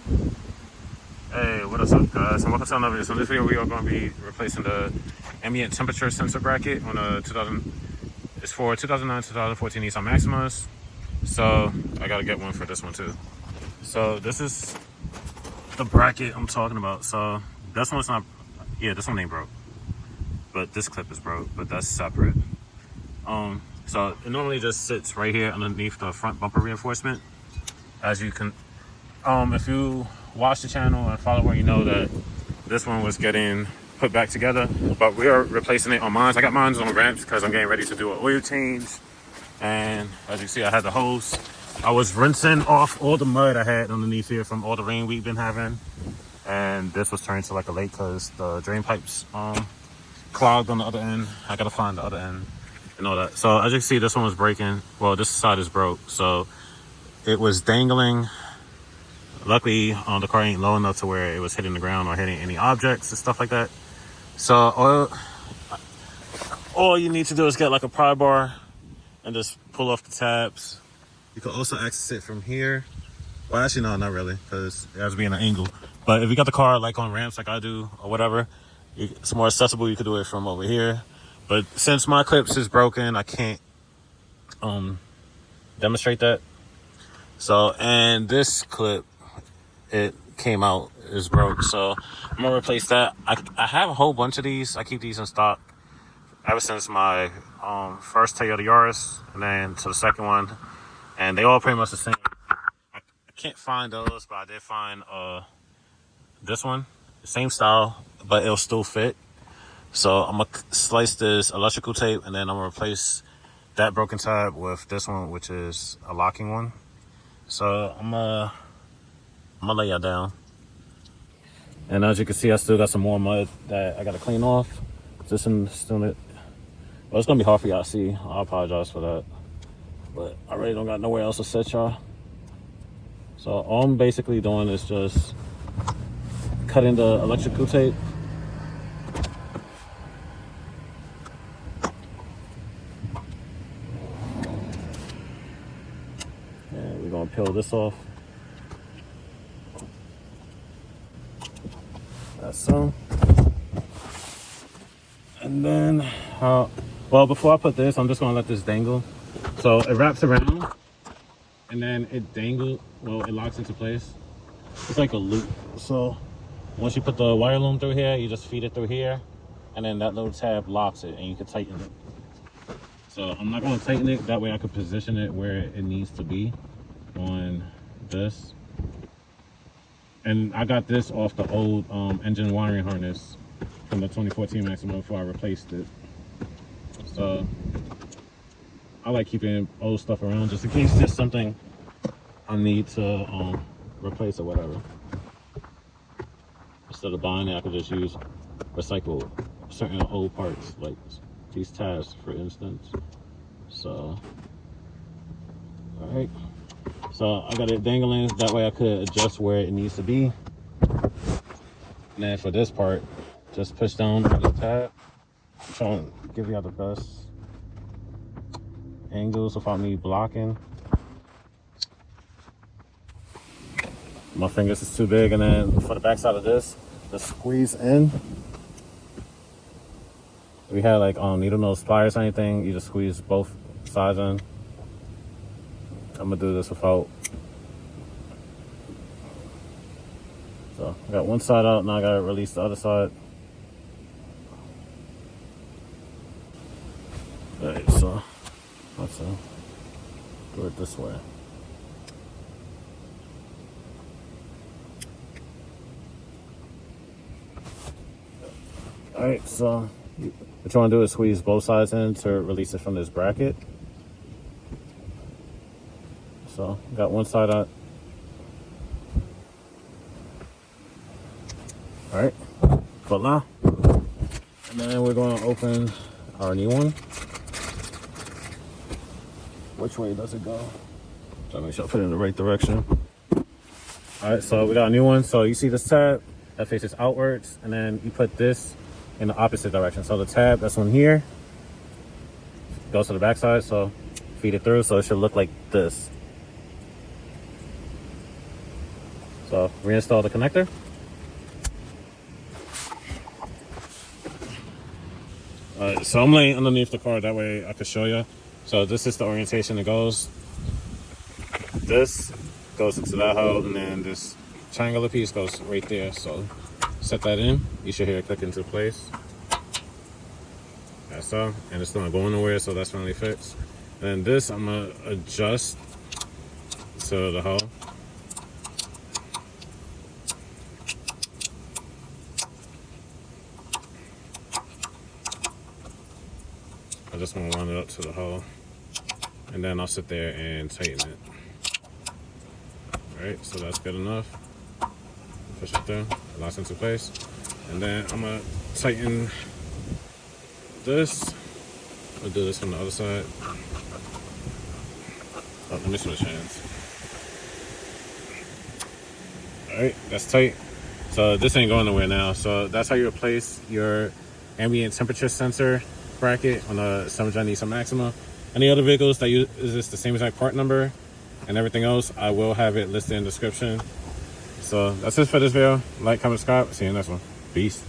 Hey, what is up, guys? And welcome to another video. So in this video, we are going to be replacing the ambient temperature sensor bracket on a 2000. It's for 2009 2014 Nissan Maximas. So I got to get one for this one too. So this is the bracket I'm talking about. So this one's not. Yeah, this one ain't broke, but this clip is broke. But that's separate. So it normally just sits right here underneath the front bumper reinforcement. As you can, if you watch the channel and follow where you know that this one was getting put back together, but we are replacing it on mine. I got mine on ramps because I'm getting ready to do an oil change. And as you see, I had the hose. I was rinsing off all the mud I had underneath here from all the rain we've been having. And this was turned to like a lake because the drain pipes clogged on the other end. I gotta find the other end and all that. So as you can see, this one was breaking. Well, this side is broke. So it was dangling. Luckily, the car ain't low enough to where it was hitting the ground or hitting any objects and stuff like that. So all you need to do is get like a pry bar and just pull off the tabs. You can also access it from here. Well, actually, no, not really, because it has to be in an angle. But if you got the car like on ramps like I do or whatever, it's more accessible. You could do it from over here. But since my clips is broken, I can't demonstrate that. So, and this clip, it came out is broke, so I'm gonna replace that. I have a whole bunch of these. I keep these in stock ever since my first Toyota Yaris and then to the second one, and they all pretty much the same. I can't find those, but I did find this one, the same style, but it'll still fit. So I'm gonna slice this electrical tape and then I'm gonna replace that broken tab with this one, which is a locking one. So I'm gonna lay y'all down. And as you can see, I still got some more mud that I gotta clean off. Well, it's gonna be hard for y'all to see. I apologize for that. But I really don't got nowhere else to set y'all. So all I'm basically doing is just cutting the electrical tape. And we're gonna peel this off. So, and then well, before I put this, I'm just gonna let this dangle. So it wraps around and then it it locks into place. It's like a loop. So once you put the wire loom through here, you just feed it through here and then that little tab locks it and you can tighten it. So I'm not gonna tighten it, that way I can position it where it needs to be on this. And I got this off the old engine wiring harness from the 2014 Maxima before I replaced it. So I like keeping old stuff around just in case there's something I need to replace or whatever. Instead of buying it, I could just recycle certain old parts, like these tabs, for instance. So, all right. So I got it dangling, that way I could adjust where it needs to be. And then for this part, just push down on the tab. I'm trying to give you the best angles without me blocking. My fingers is too big, and then for the back side of this, just squeeze in. We had like needle nose pliers or anything, you just squeeze both sides in. I'm gonna do this without. So I got one side out, now I gotta release the other side. Alright, so let's do it this way. Alright, so what you wanna do is squeeze both sides in to release it from this bracket. So got one side out. All right, voila. And then we're going to open our new one. Which way does it go? Try to make sure I put it in the right direction. All right, so we got a new one. So you see this tab that faces outwards, and then you put this in the opposite direction. So the tab that's on here goes to the back side. So feed it through, so it should look like this. So reinstall the connector. So I'm laying underneath the car, that way I can show you. So this is the orientation it goes. This goes into that hole, and then this triangular piece goes right there. So set that in. You should hear it click into place. That's all. And it's not going nowhere, so that's finally fixed. And this I'm gonna adjust to the hole. I just want to line it up to the hole, and then I'll sit there and tighten it. All right, so that's good enough. Push it through, it locks into place, and then I'm gonna tighten this. I'll do this from the other side. Oh, let me switch hands. All right, that's tight. So this ain't going nowhere now. So that's how you replace your ambient temperature sensor bracket on a 7th-gen Nissan Maxima. Any other vehicles that use this the same exact part number and everything else, I will have it listed in the description. So that's it for this video. Like, comment, subscribe. See you in the next one. Peace.